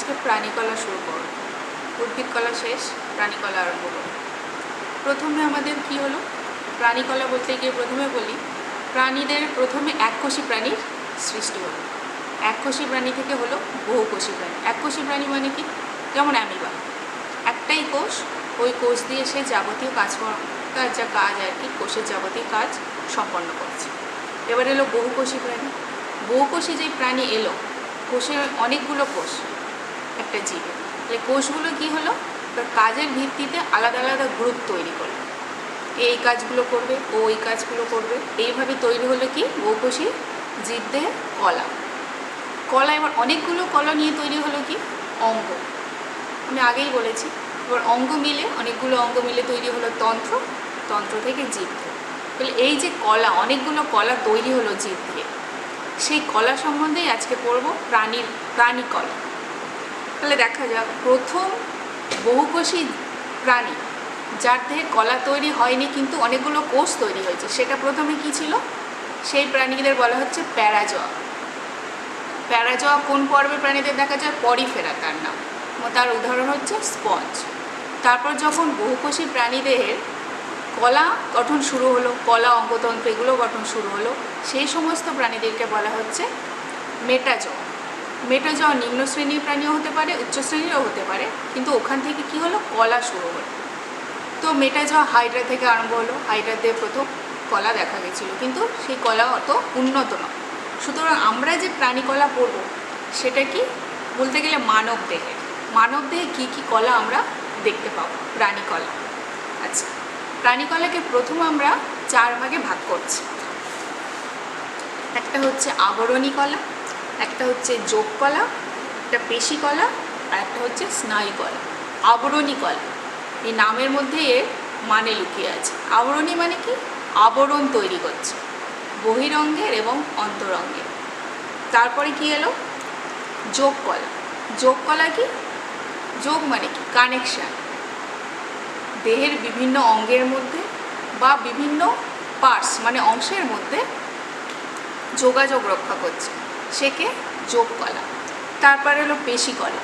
আজকে প্রাণীকলা শুরু করব। উদ্ভিদ কলা শেষ, প্রাণীকলা আরম্ভ করব। প্রথমে আমাদের কি হলো, প্রাণীকলা বলতে গিয়ে প্রথমে বলি প্রাণীদের প্রথমে এককোষী প্রাণীর সৃষ্টি হলো। এককোষী প্রাণী থেকে হলো বহুকোষী প্রাণী। এককোষী প্রাণী মানে কি, যেমন অ্যামিবা, একটাই কোষ, ওই কোষ দিয়ে সে যাবতীয় তার যা কাজ আর কি, কোষের যাবতীয় কাজ সম্পন্ন করছে। এবার এলো বহুকোষী প্রাণী। বহুকোষী যেই প্রাণী এলো, কোষের অনেকগুলো কোষ একটা জীবে, তাহলে কোষগুলো কি হলো, তার কাজের ভিত্তিতে আলাদা আলাদা গ্রুপ তৈরি করলো। এই কাজগুলো করবে, ও ওই কাজগুলো করবে, এইভাবে তৈরি হলো কি বহুকোষী জীবদেহে কলা। কলা এবার অনেকগুলো কলা নিয়ে তৈরি হলো কি অঙ্গ। আমি আগেই বলেছি, এবার অঙ্গ মিলে, অনেকগুলো অঙ্গ মিলে তৈরি হলো তন্ত্র, তন্ত্র থেকে জীবদেহ। তাহলে এই যে কলা, অনেকগুলো কলা তৈরি হলো জীব দিয়ে, সেই কলা সম্বন্ধেই আজকে পড়ব প্রাণীকলা। তাহলে দেখা যাক, প্রথম বহুকোষী প্রাণী যার দেহে কলা তৈরি হয়নি কিন্তু অনেকগুলো কোষ তৈরি হয়েছে, সেটা প্রথমে কি ছিল, সেই প্রাণীদের বলা হচ্ছে প্যারাজোয়া। প্যারাজোয়া কোন পর্বের প্রাণীদের দেখা যায়, পরিফেরা তার নাম, তার উদাহরণ হচ্ছে স্পঞ্জ। তারপর যখন বহুকোষী প্রাণীদেহের কলা গঠন শুরু হলো, কলা অঙ্গতন্ত্র এগুলো গঠন শুরু হলো, সেই সমস্ত প্রাণীদেরকে বলা হচ্ছে মেটাজোয়া। মেটাজোয়া নিম্ন শ্রেণীর প্রাণীও হতে পারে, উচ্চ শ্রেণীরও হতে পারে, কিন্তু ওখান থেকে কি হলো, কলা শুরু হলো। তো মেটাজোয়া হাইড্রা থেকে আরম্ভ হলো। হাইড্রা দিয়ে প্রথম কলা দেখা গেছিলো, কিন্তু সেই কলা অত উন্নত নয়। সুতরাং আমরা যে প্রাণীকলা পড়ব সেটা কি বলতে গেলে মানব দেহে। মানব দেহে কী কী কলা আমরা দেখতে পাবো, প্রাণীকলা। আচ্ছা, প্রাণীকলাকে প্রথম আমরা 4 ভাগে ভাগ করছি। একটা হচ্ছে আবরণী কলা, একটা হচ্ছে যোগ কলা, একটা পেশি কলা, আর একটা হচ্ছে স্নায়ু কলা। আবরণী কলা, এই নামের মধ্যে এর মানে লুকিয়ে আছে। আবরণী মানে কি, আবরণ তৈরি করছে বহিরঙ্গের এবং অন্তরঙ্গের। তারপরে কি এলো যোগ কলা। যোগ কলা কি, যোগ মানে কি, কানেকশান, দেহের বিভিন্ন অঙ্গের মধ্যে বা বিভিন্ন পার্টস মানে অংশের মধ্যে যোগাযোগ রক্ষা করছে, সেকে যোগ কলা। তারপর এলো পেশি কলা।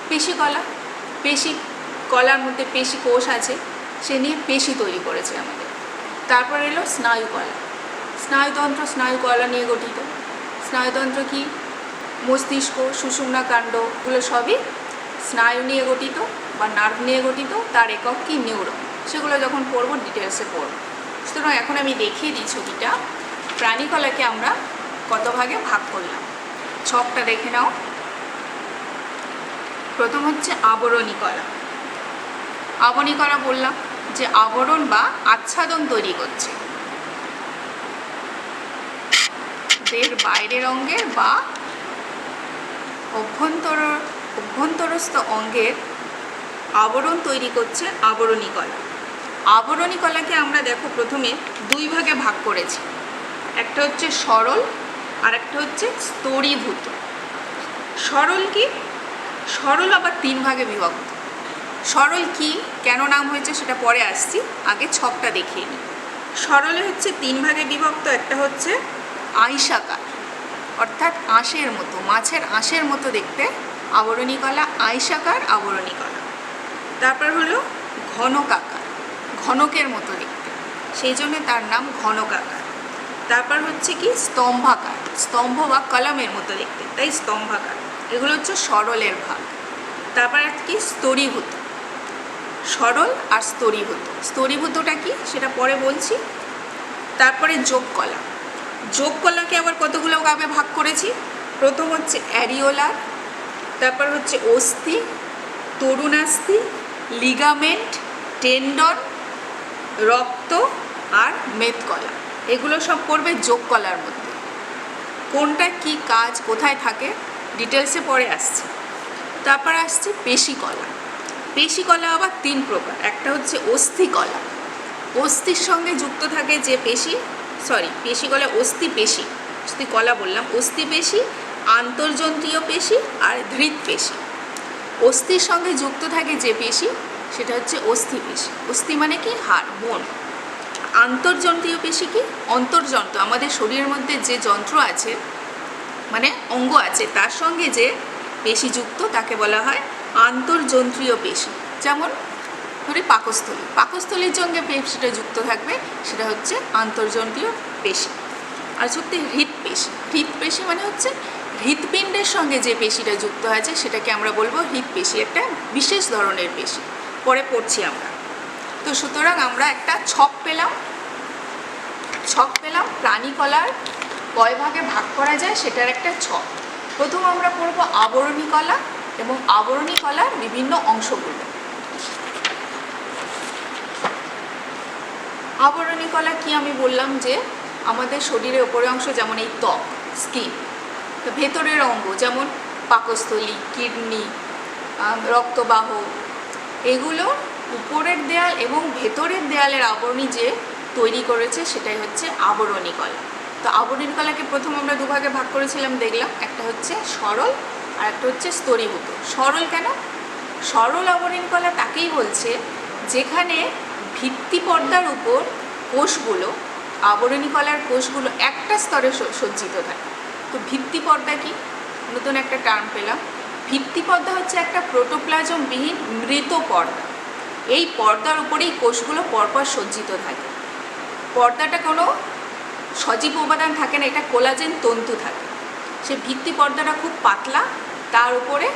পেশি কলা, পেশি কলার মধ্যে পেশি কোষ আছে, সে নিয়ে পেশি তৈরি করেছে আমাদের। তারপর এলো স্নায়ু কলা। স্নায়ুতন্ত্র স্নায়ু কলা নিয়ে গঠিত। স্নায়ুতন্ত্র কি, মস্তিষ্ক, সুষুম্না কাণ্ড, এগুলো সবই স্নায়ু নিয়ে গঠিত বা নার্ভ নিয়ে গঠিত। তার একক কি, নিউরন। সেগুলো যখন পড়ব ডিটেলসে পড়ব। সুতরাং এখন আমি দেখিয়ে দিই ছবিটা, প্রাণীকলাকে আমরা কত ভাগে ভাগ করলাম। ছকটা দেখে নাও। প্রথম হচ্ছে আবরণী কলা। আবরণী কলা বললাম যে আবরণ বা আচ্ছাদন তৈরি করছে দেহের বাইরের অঙ্গের বা অভ্যন্তরস্থ অঙ্গের আবরণ তৈরি করছে আবরণী কলা। আবরণী কলাকে আমরা দেখো প্রথমে 2 ভাগে ভাগ করেছি। একটা হচ্ছে সরল আর একটা হচ্ছে স্তরীভূত। সরল কি, সরল আবার 3 ভাগে বিভক্ত। সরল কি, কেন নাম হয়েছে সেটা পরে আসছি, আগে ছকটা দেখিয়ে নিই। সরলে হচ্ছে 3 ভাগে বিভক্ত। একটা হচ্ছে আঁশাকার, অর্থাৎ আঁশের মতো, মাছের আঁশের মতো দেখতে আবরণী কলা, আঁশাকার আবরণী কলা। তারপর হলো ঘনকাকার, ঘনকের মতো দেখতে, সেই জন্য তার নাম ঘনকাকার। তারপর হচ্ছে কি স্তম্ভাকার, স্তম্ভ বা কলমের মতো দেখতে, তাই স্তম্ভাকার। এগুলো হচ্ছে সরলের ভাগ। তারপর কি স্তরীভূত, সরল আর স্তরীভূত। স্তরীভূতটা কি সেটা পরে বলছি। তারপরে যোগ কলা। যোগ কলাকে আবার কতগুলো ভাগে ভাগ করেছি। প্রথম হচ্ছে অ্যারিওলার, তারপর হচ্ছে অস্থি, তরুণাস্থি, লিগামেন্ট, টেন্ডন, রক্ত আর মেদকলা। এগুলো সব পড়বে যোগ কলার মধ্যে। কোনটা কি কাজ, কোথায় থাকে ডিটেলসে পরে আসছে। তারপর আসছে পেশি কলা। পেশি কলা আবার 3 প্রকার। একটা হচ্ছে অস্থি কলা, অস্থির সঙ্গে যুক্ত থাকে যে পেশি, পেশি কলা অস্থি পেশি, অস্থি কলা বললাম, অস্থি পেশি, আন্তর্জন্তীয় পেশি আর ধৃত পেশি। অস্থির সঙ্গে যুক্ত থাকে যে পেশি সেটা হচ্ছে অস্থি পেশি। অস্থি মানে কি, হাড়, বোন। আন্তর্জন্তীয় পেশি কি, অন্তর্যন্ত্র, আমাদের শরীরের মধ্যে যে যন্ত্র আছে মানে অঙ্গ আছে, তার সঙ্গে যে পেশিযুক্ত তাকে বলা হয় আন্তর্জন্ত্রীয় পেশি। যেমন ধরি পাকস্থলী, পাকস্থলীর সঙ্গে পেশিটা যুক্ত থাকবে, সেটা হচ্ছে আন্তর্জন্ত্রীয় পেশি। আর সত্যি হৃৎপেশি, হৃৎপেশি মানে হচ্ছে হৃৎপিণ্ডের সঙ্গে যে পেশিটা যুক্ত আছে সেটাকে আমরা বলবো হৃৎপেশি, একটা বিশেষ ধরনের পেশি, পরে পড়ছি আমরা। তো সুতরাং আমরা একটা ছক পেলাম প্রাণীকলার কয় ভাগে ভাগ করা যায় সেটার একটা ছক। প্রথম আমরা পড়ব আবরণী কলা এবং আবরণী কলার বিভিন্ন অংশগুলো। আবরণী কলা কি আমি বললাম যে আমাদের শরীরের উপরের অংশ, যেমন এই ত্বক, স্কিন, তো ভেতরের অঙ্গ যেমন পাকস্থলী, কিডনি, রক্তবাহ, এগুলো উপরের দেয়াল এবং ভেতরের দেয়ালের আবরণী যে তৈরি করেছে সেটাই হচ্ছে আবরণী কলা। তো আবরণী কলাকে প্রথম আমরা দুভাগে ভাগ করেছিলাম, দেখলাম একটা হচ্ছে সরল আর একটা হচ্ছে স্তরীভূত। সরল কেন? সরল আবরণী কলা তাকেই বলছে যেখানে ভিত্তি পর্দার উপর কোষগুলো, আবরণী কলার কোষগুলো একটা স্তরে সজ্জিত থাকে। তো ভিত্তি পর্দা কি? নতুন একটা টার্ম পেলাম। ভিত্তি পর্দা হচ্ছে একটা প্রোটোপ্লাজমবিহীন মৃত পর্দা। এই পর্দার উপরেই কোষগুলো পরপর সজ্জিত থাকে। পর্দাটা কোনো সজীব উপাদান থাকে না, এটা কোলাজেন তন্তু থাকে। সে ভিত্তি পর্দাটা খুব পাতলা, তার উপরে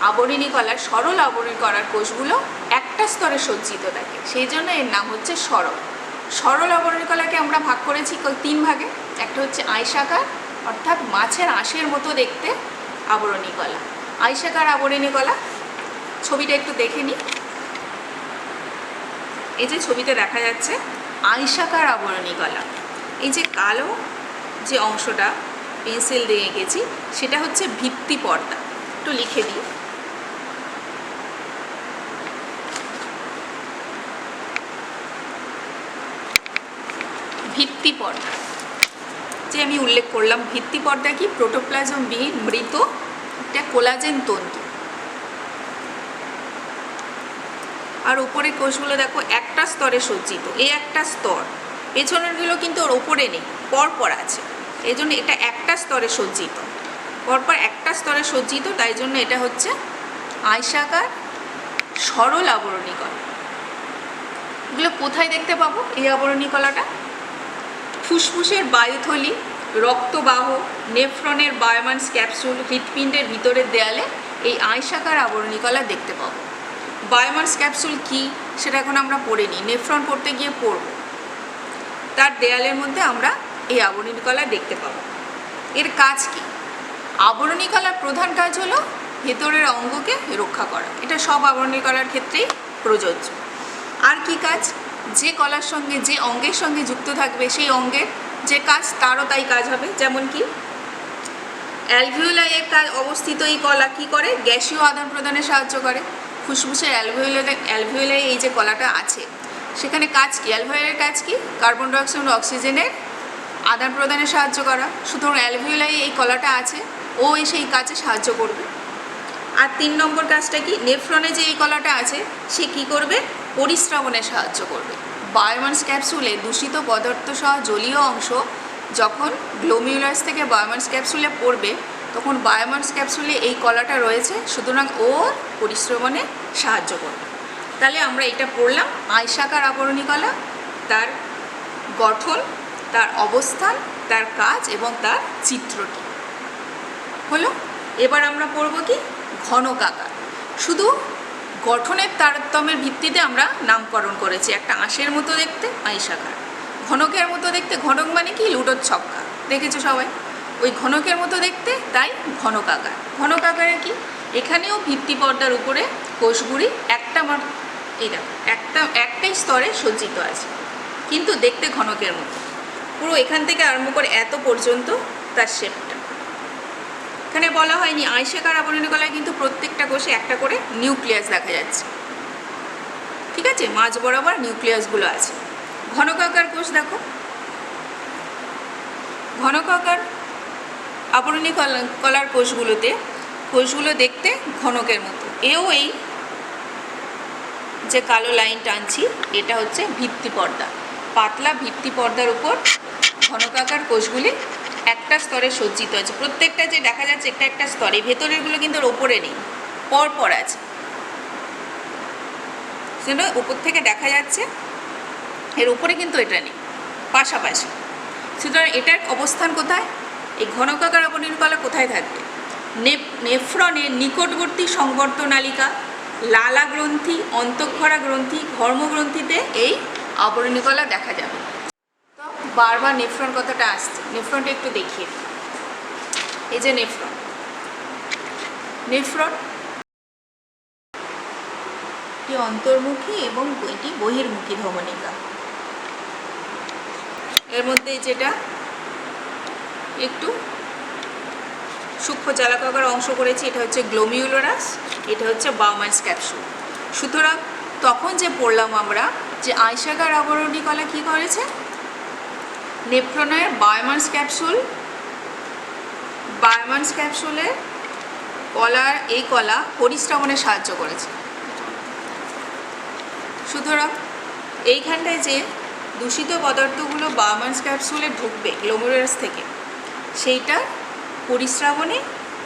আবরণী কলার, সরল আবরণী কলার কোষগুলো একটা স্তরে সজ্জিত থাকে, সেই জন্য এর নাম হচ্ছে সরল। সরল আবরণী কলাকে আমরা ভাগ করেছি 3 ভাগে। একটা হচ্ছে আয়সাকার, অর্থাৎ মাছের আঁশের মতো দেখতে আবরণী কলা। আয়সাকার আবরণী কলা, ছবিটা একটু দেখে নিই। এই যে ছবিতে দেখা যাচ্ছে আয়সাকার আবরণী কলা। এই যে কালো যে অংশটা পেন্সিল দিয়ে এঁকেছি সেটা হচ্ছে ভিত্তি পর্দা। একটু লিখে দিই। ভিত্তি পর্দা যে আমি উল্লেখ করলাম, ভিত্তি পর্দা কি? প্রোটোপ্লাজমবিহীন মৃত একটা কোলাজেন তন্তু। আর উপরে কোষগুলো দেখো একটা স্তরে সজ্জিত, এই একটা স্তর, পেছনেরগুলো কিন্তু ওর ওপরে নেই, পরপর আছে, এই জন্য এটা একটা স্তরে সজ্জিত, পরপর একটা স্তরে সজ্জিত, তাই জন্য এটা হচ্ছে আয়সাকার সরল আবরণী কলা। এগুলো কোথায় দেখতে পাবো এই আবরণী কলাটা? ফুসফুসের বায়ুথলি, রক্তবাহ, নেফ্রনের বায়োমান্স ক্যাপসুল, হৃৎপিণ্ডের ভিতরের দেয়ালে এই আয়সাকার আবরণী কলা দেখতে পাবো। বায়োমান্স ক্যাপসুল কি সেটা এখন আমরা পড়ে নিই, নেফ্রন পড়তে গিয়ে পড়ব। তার দেয়ালের মধ্যে আমরা এই আবরণী কলা দেখতে পাবো। এর কাজ কি? আবরণী কলার প্রধান কাজ হলো ভেতরের অঙ্গকে রক্ষা করা, এটা সব আবরণী কলার ক্ষেত্রেই প্রযোজ্য। আর কি কাজ? যে কলার সঙ্গে, যে অঙ্গের সঙ্গে যুক্ত থাকবে সেই অঙ্গের যে কাজ তারও তাই কাজ হবে। যেমন কি অ্যালভিওলাই কাজ অবস্থিত এই কলা কি করে? গ্যাসীয় আদান প্রদানে সাহায্য করে। ফুসফুসের অ্যালভিওলাই এই যে কলাটা আছে সেখানে কাজ কি? অ্যালভিওলাইয়ের কাজ কি? কার্বন ডাইঅক্সাইড ও অক্সিজেনের আদান প্রদানে সাহায্য করা। সুতরাং অ্যালভিওলাই এই কলাটা আছে, ও এসে এই কাজে সাহায্য করবে। আর 3 নম্বর কাজটা কি? নেফ্রনে যে এই কলাটা আছে সে কি করবে? পরিস্রাবনে সাহায্য করবে। বায়োমান্স ক্যাপসুলে দূষিত পদার্থ সহ জলীয় অংশ যখন গ্লোমিউলাস থেকে বায়োমান্স ক্যাপসুলে পড়বে তখন বায়োমান্স ক্যাপসুলে এই কলাটা রয়েছে, সুতরাং ও পরিস্রবণে সাহায্য করবে। তাহলে আমরা এটা পড়লাম আয়সাকার আবরণী কলা, তার গঠন, তার অবস্থান, তার কাজ এবং তার চিত্রটি হলো। এবার আমরা পড়ব কি? ঘনকাকার। শুধু গঠনের তারতম্যের ভিত্তিতে আমরা নামকরণ করেছি। একটা আঁশের মতো দেখতে আয়সাকার, ঘনকের মতো দেখতে, ঘনক মানে কি? লুডোর ছক্কা, দেখেছো সবাই, ওই ঘনকের মতো দেখতে, তাই ঘনকাকার। ঘনকাকারে কি? এখানেও ভিত্তি পর্দার উপরে কোষগুলি এই দেখো একটাই স্তরে সজ্জিত আছে, কিন্তু দেখতে ঘনকের মতো। পুরো এখান থেকে আরম্ভ করে এত পর্যন্ত তার শেপটা। এখানে বলা হয়নি আয়সাকার আবরণী কলায় কিন্তু প্রত্যেকটা কোষে একটা করে নিউক্লিয়াস দেখা যাচ্ছে, ঠিক আছে? মাঝ বরাবর নিউক্লিয়াসগুলো আছে। ঘনকাকার কোষ দেখো, ঘনকাকার আবরণী কলার কোষগুলো দেখতে ঘনকের মতো। এও এই যে কালো লাইন টানছি এটা হচ্ছে ভিত্তি পর্দা, পাতলা ভিত্তি পর্দার উপর ঘনকাকার কোষগুলি একটা স্তরে সজ্জিত আছে, প্রত্যেকটা যে দেখা যাচ্ছে একটা একটা স্তরে, ভেতরেরগুলো কিন্তু ওর ওপরে নেই, পর পর আছে, সেটা উপর থেকে দেখা যাচ্ছে, এর উপরে কিন্তু এটা নেই, পাশাপাশি। সুতরাং এটার অবস্থান কোথায়? এই ঘনকাকার আবরণী কলা কোথায় থাকবে? নেফ্রনের নিকটবর্তী সংবর্ত নালিকা, লালা গ্রন্থি, অন্তঃক্ষরা গ্রন্থি, ঘর্মগ্রন্থিতে এই আবরণী কলা দেখা যাবে। তো বারবার নেফ্রন কথাটা আসছে, নেফ্রনটা একটু দেখিয়ে দিই। এই যে নেফ্রন, নেফ্রন এটি অন্তর্মুখী এবং এটি বহির্মুখী ধমনিকা। এর মধ্যে যেটা একটু সূক্ষ্ম চালাকাকার অংশ করেছি, এটা হচ্ছে গ্লোমিউলারাস, এটা হচ্ছে বাউম্যানস ক্যাপসুল। সুতরাং তখন যে পড়লাম আমরা যে আয়সাকার আবরণী কলা কী করেছে, নেফ্রনের বাউম্যানস ক্যাপসুলের কলার এই কলা পরিস্রাবণে সাহায্য করেছে। সুতরাং এইখানটায় যে দূষিত পদার্থগুলো বাউম্যানস ক্যাপসুলে ঢুকবে গ্লোমেরুলাস থেকে, সেইটা পরিস্রাবণে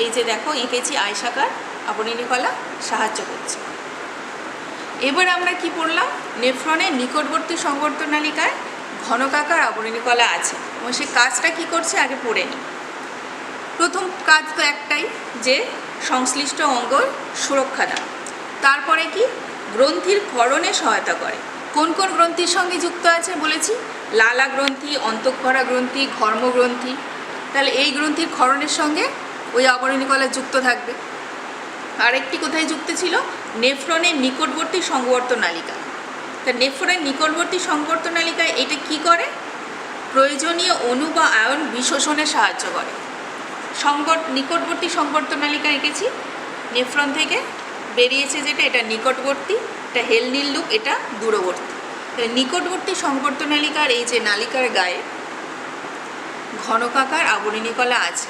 এই যে দেখো এঁকেছি আয়সাকার আবরণী কলা সাহায্য করছে। এবার আমরা কি পড়লাম, নেফ্রনের নিকটবর্তী সংবর্ত নালিকায় ঘনকাকার আবরণী কলা আছে এবং সেই কাজটা কি করছে আগে পড়ে নিই। প্রথম কাজ তো একটাই, যে সংশ্লিষ্ট অঙ্গর সুরক্ষা দান। তারপরে কি, গ্রন্থির ক্ষরণে সহায়তা করে। কোন কোন গ্রন্থির সঙ্গে যুক্ত আছে বলেছি? লালা গ্রন্থি, অন্তঃক্ষরা গ্রন্থি, ঘর্মগ্রন্থি। তাহলে এই গ্রন্থির ক্ষরণের সঙ্গে ওই আবরণী কলা যুক্ত থাকবে। আরেকটি কোথায় যুক্ত ছিল? নেফ্রনের নিকটবর্তী সংবর্ত নালিকা। তা নেফ্রনের নিকটবর্তী সংবর্ত নালিকায় এটা কি করে? প্রয়োজনীয় অণু বা আয়ন বিশোষণে সাহায্য করে। নিকটবর্তী সংবর্ত নালিকা এঁকেছি, নেফ্রন থেকে বেরিয়েছে যেটা, এটা নিকটবর্তী, এটা হেল নীল লুপ, এটা দূরবর্তী। নিকটবর্তী সংবর্ত নালিকার এই যে নালিকার গায়ে ঘনকাকার আবরণী কলা আছে।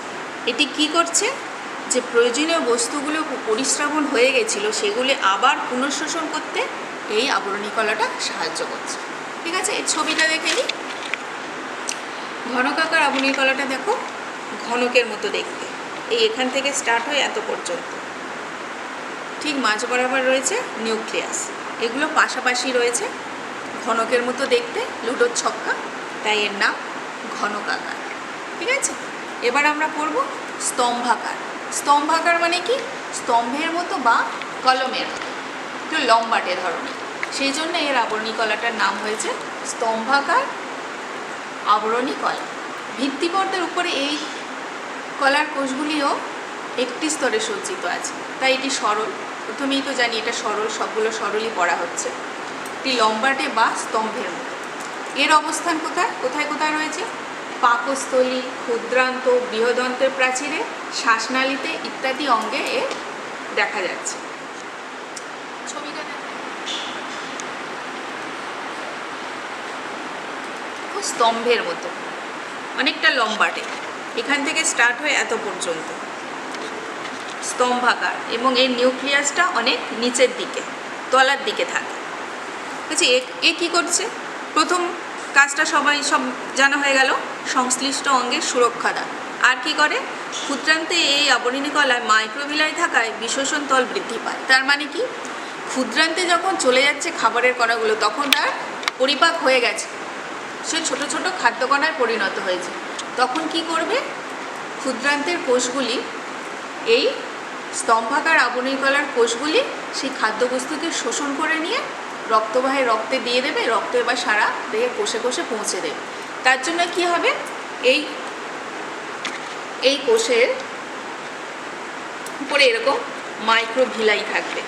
এটি কি করছে? যে প্রয়োজনীয় বস্তুগুলো পরিস্রাবণ হয়ে গেছিলো সেগুলি আবার পুনঃশোষণ করতে এই আবরণী কলাটা সাহায্য করছে। ঠিক আছে, এই ছবিটা দেখে নিই। ঘনকাকার আবরণী কলাটা দেখো ঘনকের মতো দেখতে, এই এখান থেকে স্টার্ট হয় এত পর্যন্ত, ঠিক মাঝ বরাবর রয়েছে নিউক্লিয়াস, এগুলো পাশাপাশি রয়েছে, ঘনকের মতো দেখতে, লুডোর ছক্কা, তাই এর নাম ঘনকাকার। ঠিক আছে, এবার আমরা পড়ব স্তম্ভাকার। স্তম্ভাকার মানে কি? স্তম্ভের মতো বা কলমের মতো, একটু লম্বাটে ধরনের, সেই জন্য এর আবরণী কলাটার নাম হয়েছে স্তম্ভাকার আবরণী কলা। ভিত্তিপর্দার উপরে এই কলার কোষগুলিও একটি স্তরে সজ্জিত আছে, তাই এটি সরল। প্রথমেই তো জানি এটা সরল, সবগুলো সরলই পড়া হচ্ছে। এটি লম্বাটে বা স্তম্ভের মতো। এর অবস্থান কোথায় কোথায় কোথায় রয়েছে? পাকস্থলী, ক্ষুদ্রান্ত, বৃহদন্তের প্রাচীরে, শ্বাসনালীতে ইত্যাদি অঙ্গে এর দেখা যাচ্ছে। ছবিটা স্তম্ভের মতো, অনেকটা লম্বাটে, এখান থেকে স্টার্ট হয় এত পর্যন্ত, স্তম্ভাকার, এবং এর নিউক্লিয়াসটা অনেক নিচের দিকে, তলার দিকে থাকে। আচ্ছা, এ কী করছে? প্রথম কাজটা সব জানা হয়ে গেল, সংশ্লিষ্ট অঙ্গের সুরক্ষা দান। আর কি করে? ক্ষুদ্রান্তে এই আবরণী কলায় মাইক্রোভিলাই থাকায় বিশোষণ তল বৃদ্ধি পায়। তার মানে কি, ক্ষুদ্রান্তে যখন চলে যাচ্ছে খাবারের কণাগুলো, তখন তার পরিপাক হয়ে গেছে, সে ছোট ছোট খাদ্যকণায় পরিণত হয়েছে। তখন কি করবে? ক্ষুদ্রান্তের কোষগুলি, এই স্তম্ভাকার আবরণী কলার কোষগুলি সেই খাদ্যবস্তুকে শোষণ করে নিয়ে রক্তবাহে রক্তে দিয়ে দেবে, রক্তে বা সারা দেহে কোষে কোষে পৌঁছে দেবে। তার জন্য কি হবে? এই কোষের উপরে এরকম মাইক্রোভিলাই থাকবে,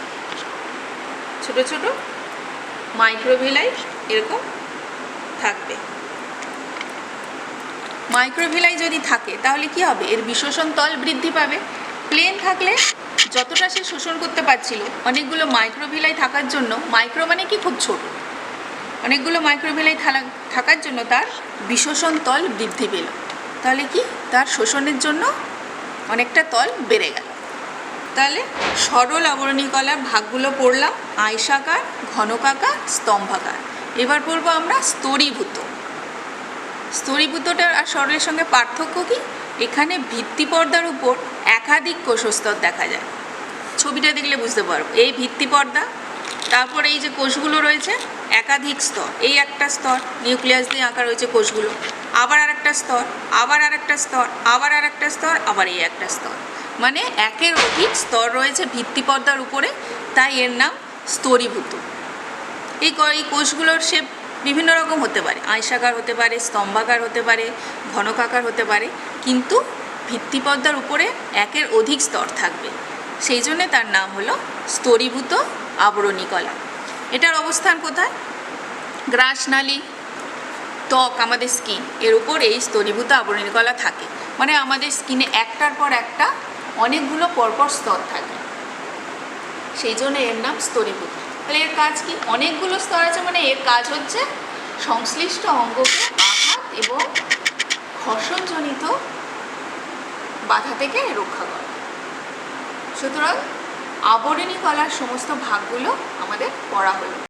ছোট ছোট মাইক্রোভিলাই এরকম থাকবে। মাইক্রোভিলাই যদি থাকে তাহলে কি হবে? এর বিশোষণ তল বৃদ্ধি পাবে। প্লেন থাকলে যতটা সে শোষণ করতে পারছিল, অনেকগুলো মাইক্রোভিলাই থাকার জন্য, মাইক্রো মানে কি খুব ছোট, অনেকগুলো মাইক্রোভিলাই থাকার জন্য তার বিশোষণ তল বৃদ্ধি পেল। তাহলে কি, তার শোষণের জন্য অনেকটা তল বেড়ে গেল। তাহলে সরল আবরণী কলার ভাগগুলো পড়লাম, আয়সাকার, ঘনকাকার, স্তম্ভাকার। এবার পড়বো আমরা স্তরীভূত। স্তরীভূতটার আর সরলের সঙ্গে পার্থক্য কি? এখানে ভিত্তি পর্দার উপর একাধিক কোষস্তর দেখা যায়। ছবিটা দেখলে বুঝতে পারবো। এই ভিত্তি পর্দা, তারপর এই যে কোষগুলো রয়েছে একাধিক স্তর, এই একটা স্তর নিউক্লিয়াস দিয়ে আঁকা রয়েছে কোষগুলো, আবার আর একটা স্তর, আবার আর একটা স্তর, আবার আর একটা স্তর, আবার এই একটা স্তর, মানে একের অধিক স্তর রয়েছে ভিত্তি পর্দার উপরে, তাই এর নাম স্তরীভূত। এই কোষগুলোর শেপ বিভিন্ন রকম হতে পারে, আয়সাকার হতে পারে, স্তম্ভাকার হতে পারে, ঘনকাকার হতে পারে, কিন্তু ভিত্তি পর্দার উপরে একের অধিক স্তর থাকবে, সেই জন্যে তার নাম হলো স্তরীভূত আবরণী কলা। এটার অবস্থান কোথায়? গ্রাসনালী, ত্বক, আমাদের স্কিন, এর উপর এই স্তরীভূত আবরণী কলা থাকে। মানে আমাদের স্কিনে একটার পর একটা অনেকগুলো পরপর স্তর থাকে, সেই জন্য এর নাম স্তরীভূত। তাহলে এর কাজ কি? অনেকগুলো স্তর আছে মানে এর কাজ হচ্ছে সংশ্লিষ্ট অঙ্গকে আঘাত এবং ঘর্ষণজনিত বাধা থেকে রক্ষা করা। সুতরাং আবরণী কলার সমস্ত ভাগগুলো আমাদের পড়া হলো।